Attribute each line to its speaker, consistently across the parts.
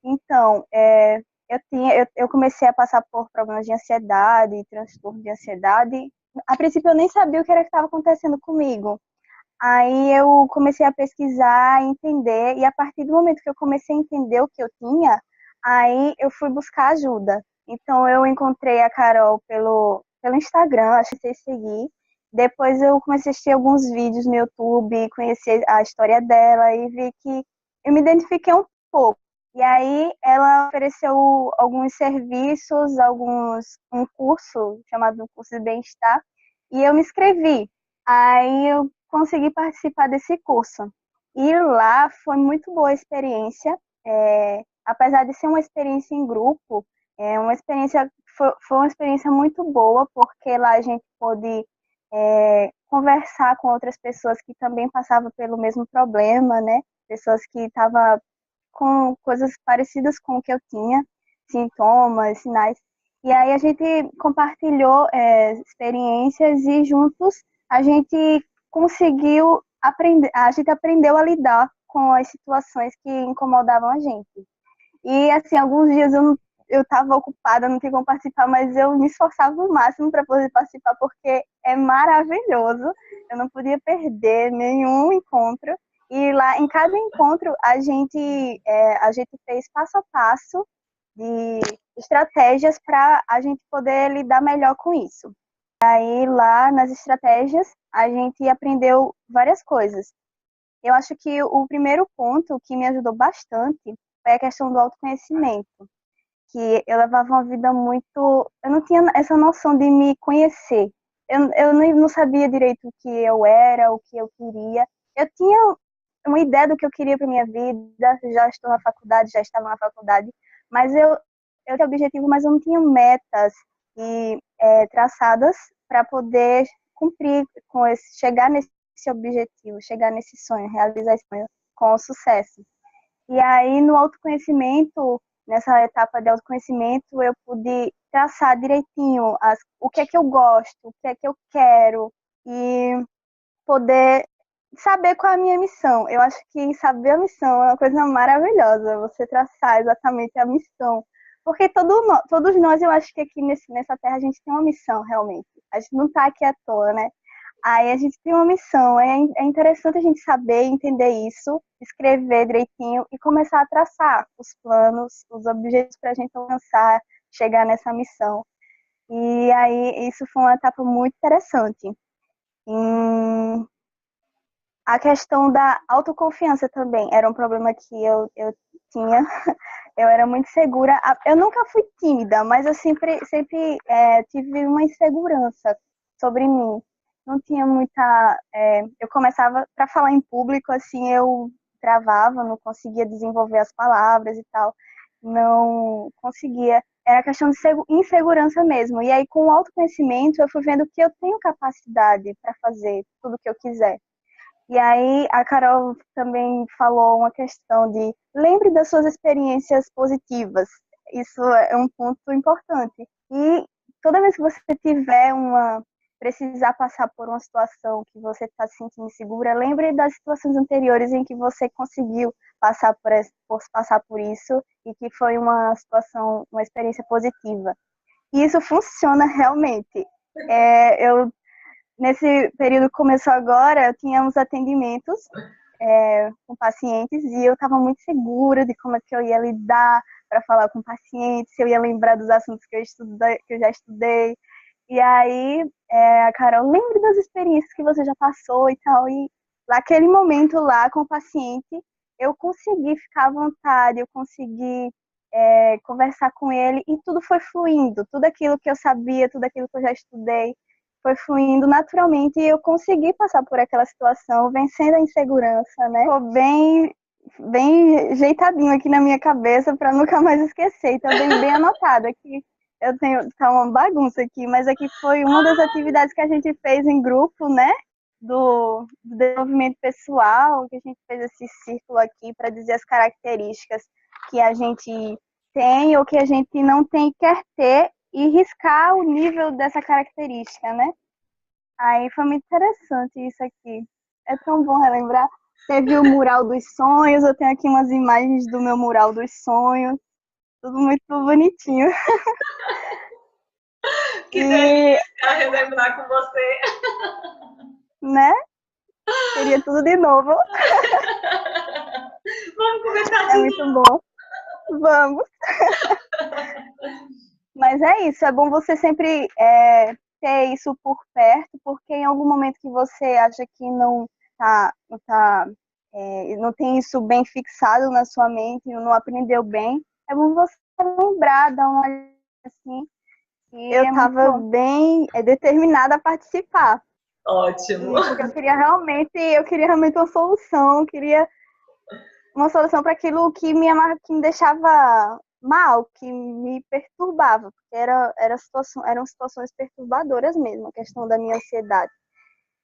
Speaker 1: Então, eu comecei a passar por problemas de ansiedade, transtorno de ansiedade. A princípio, eu nem sabia o que era que estava acontecendo comigo. Aí eu comecei a pesquisar, entender, e a partir do momento que eu comecei a entender o que eu tinha, aí eu fui buscar ajuda. Então eu encontrei a Carol pelo Instagram, achei que seguir. Depois eu comecei a assistir alguns vídeos no YouTube, conheci a história dela e vi que eu me identifiquei um pouco. E aí ela ofereceu alguns serviços, um curso chamado curso de bem-estar, e eu me inscrevi. Aí eu consegui participar desse curso. E lá foi muito boa a experiência, apesar de ser uma experiência em grupo, foi uma experiência muito boa, porque lá a gente pôde conversar com outras pessoas que também passavam pelo mesmo problema, né? Pessoas que estavam com coisas parecidas com o que eu tinha, sintomas, sinais. E aí a gente compartilhou experiências e juntos a gente conseguiu aprender, a gente aprendeu a lidar com as situações que incomodavam a gente. E assim, alguns dias eu estava ocupada, não tinha como participar, mas eu me esforçava o máximo para poder participar, porque é maravilhoso. Eu não podia perder nenhum encontro. E lá, em cada encontro, a gente fez passo a passo de estratégias para a gente poder lidar melhor com isso. Aí, lá nas estratégias, a gente aprendeu várias coisas. Eu acho que o primeiro ponto que me ajudou bastante foi a questão do autoconhecimento, que eu levava uma vida muito... Eu não tinha essa noção de me conhecer. Eu não sabia direito o que eu era, o que eu queria. Eu tinha uma ideia do que eu queria para minha vida, já estou na faculdade, já estava na faculdade, mas eu tinha objetivo, mas eu não tinha metas traçadas para poder cumprir chegar nesse objetivo, chegar nesse sonho, realizar esse sonho com sucesso. E aí, no autoconhecimento, nessa etapa de autoconhecimento, eu pude traçar direitinho o que é que eu gosto, o que é que eu quero, e poder saber qual é a minha missão. Eu acho que saber a missão é uma coisa maravilhosa, você traçar exatamente a missão. Porque todos nós, eu acho que aqui nessa terra, a gente tem uma missão, realmente. A gente não está aqui à toa, né? Aí a gente tem uma missão, é interessante a gente saber, entender isso, escrever direitinho e começar a traçar os planos, os objetivos para a gente alcançar, chegar nessa missão. E aí isso foi uma etapa muito interessante. A questão da autoconfiança também era um problema que eu tinha. Eu era muito segura. Eu nunca fui tímida, mas eu sempre tive uma insegurança sobre mim. Não tinha muita. Eu começava para falar em público, assim, eu travava, não conseguia desenvolver as palavras e tal. Não conseguia. Era questão de insegurança mesmo. E aí, com o autoconhecimento, eu fui vendo que eu tenho capacidade para fazer tudo o que eu quiser. E aí a Carol também falou uma questão de lembre das suas experiências positivas. Isso é um ponto importante. E toda vez que você tiver precisar passar por uma situação que você está se sentindo insegura, lembre das situações anteriores em que você conseguiu passar por isso e que foi uma situação, uma experiência positiva. E isso funciona realmente. Eu Nesse período que começou agora, eu tinha uns atendimentos com pacientes e eu estava muito segura de como é que eu ia lidar para falar com pacientes, se eu ia lembrar dos assuntos que eu já estudei. E aí, a Carol, lembre das experiências que você já passou e tal. E naquele momento lá com o paciente, eu consegui ficar à vontade, eu consegui conversar com ele e tudo foi fluindo. Tudo aquilo que eu sabia, tudo aquilo que eu já estudei, foi fluindo naturalmente e eu consegui passar por aquela situação, vencendo a insegurança, né? Ficou bem ajeitadinho aqui na minha cabeça para nunca mais esquecer. E também bem anotado aqui. Tá uma bagunça aqui, mas aqui foi uma das atividades que a gente fez em grupo, né? Do desenvolvimento pessoal, que a gente fez esse círculo aqui para dizer as características que a gente tem ou que a gente não tem, quer ter, e riscar o nível dessa característica, né? Aí foi muito interessante isso aqui. É tão bom relembrar. Teve o mural dos sonhos, eu tenho aqui umas imagens do meu mural dos sonhos, tudo muito bonitinho.
Speaker 2: Que
Speaker 1: E,
Speaker 2: delícia relembrar com você.
Speaker 1: né, queria tudo de novo.
Speaker 2: Vamos conversar
Speaker 1: É
Speaker 2: de
Speaker 1: muito
Speaker 2: novo.
Speaker 1: bom. Vamos. Mas é isso, é bom você sempre ter isso por perto, porque em algum momento que você acha que não tem isso bem fixado na sua mente, não aprendeu bem, é bom você lembrar, dar uma olhada assim. E eu estava bem determinada a participar.
Speaker 2: Ótimo.
Speaker 1: E porque eu queria realmente uma solução para aquilo que me deixava mal, que me perturbava, porque eram situações perturbadoras mesmo, a questão da minha ansiedade.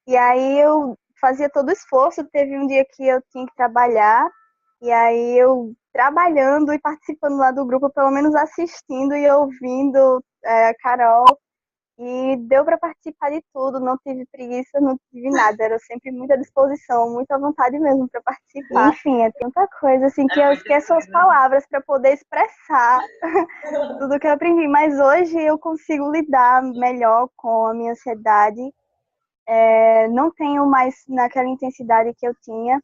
Speaker 1: E aí eu fazia todo o esforço, teve um dia que eu tinha que trabalhar, e aí eu trabalhando e participando lá do grupo, pelo menos assistindo e ouvindo a Carol, e deu para participar de tudo, não tive preguiça, não tive nada, era sempre muita disposição, muita vontade mesmo para participar. Enfim, é tanta coisa assim que
Speaker 2: É
Speaker 1: eu
Speaker 2: muito
Speaker 1: esqueço as
Speaker 2: incrível.
Speaker 1: palavras para poder expressar tudo que eu aprendi, mas hoje eu consigo lidar melhor com a minha ansiedade, não tenho mais naquela intensidade que eu tinha.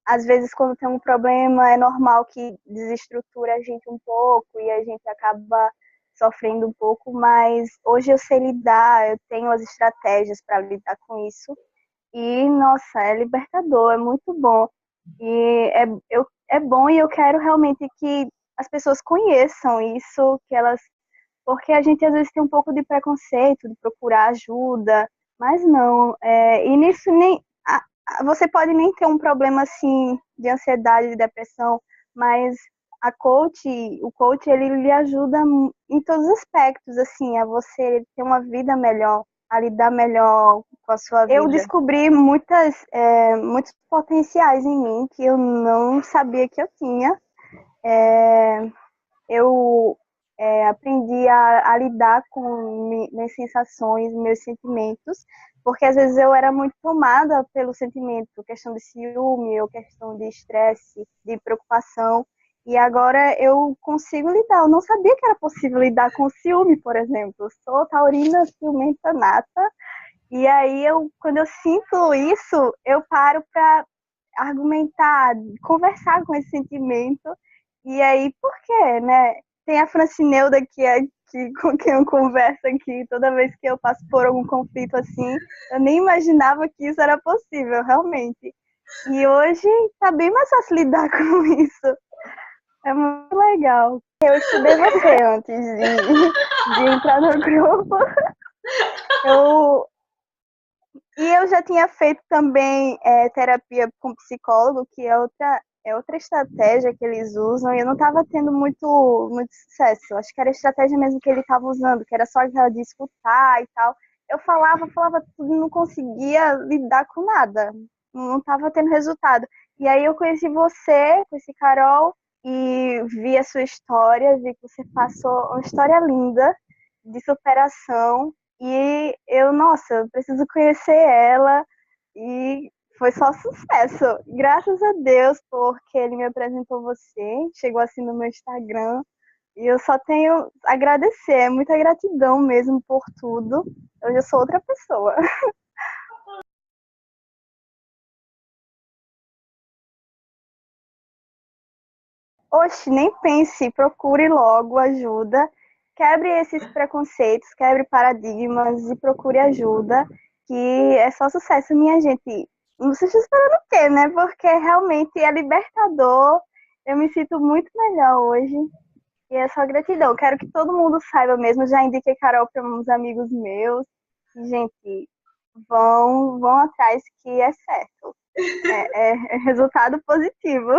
Speaker 1: Às vezes, quando tem um problema, é normal que desestrutura a gente um pouco e a gente acaba sofrendo um pouco, mas hoje eu sei lidar, eu tenho as estratégias para lidar com isso. E, nossa, é libertador, é muito bom. E é bom e eu quero realmente que as pessoas conheçam isso, porque a gente às vezes tem um pouco de preconceito de procurar ajuda, mas não. E nisso nem você pode nem ter um problema assim de ansiedade, de depressão, mas o coach ele lhe ajuda em todos os aspectos, assim, a você ter uma vida melhor, a lidar melhor com a sua vida. Eu descobri muitos potenciais em mim que eu não sabia que eu tinha. Eu aprendi a lidar com minhas sensações, meus sentimentos, porque às vezes eu era muito tomada pelo sentimento, questão de ciúme ou questão de estresse, de preocupação, e agora eu consigo lidar. Eu não sabia que era possível lidar com ciúme, por exemplo. Eu sou taurina ciumenta nata, e aí quando eu sinto isso, eu paro para argumentar, conversar com esse sentimento. E aí, por quê, né? Tem a Francineuda com quem eu converso aqui toda vez que eu passo por algum conflito assim. Eu nem imaginava que isso era possível, realmente. E hoje tá bem mais fácil lidar com isso. É muito legal. Eu estudei você antes de entrar no grupo. Eu, eu já tinha feito também terapia com psicólogo, que é outra estratégia que eles usam, e eu não estava tendo muito sucesso. Acho que era a estratégia mesmo que ele estava usando, que era só aquela de escutar e tal. Eu falava tudo e não conseguia lidar com nada. Não estava tendo resultado. E aí eu conheci Carol, e vi a sua história, vi que você passou uma história linda de superação e nossa, eu preciso conhecer ela. E foi só sucesso. Graças a Deus, porque ele me apresentou você, chegou assim no meu Instagram. E eu só tenho a agradecer, é muita gratidão mesmo por tudo. Hoje eu sou outra pessoa. Oxe, nem pense, procure logo ajuda, quebre esses preconceitos, quebre paradigmas e procure ajuda, que é só sucesso, minha gente. Não sei se esperando o quê, né? Porque realmente é libertador. Eu me sinto muito melhor hoje e é só gratidão. Quero que todo mundo saiba mesmo. Já indiquei Carol para uns amigos meus. E, gente, vão atrás que é certo. É resultado positivo.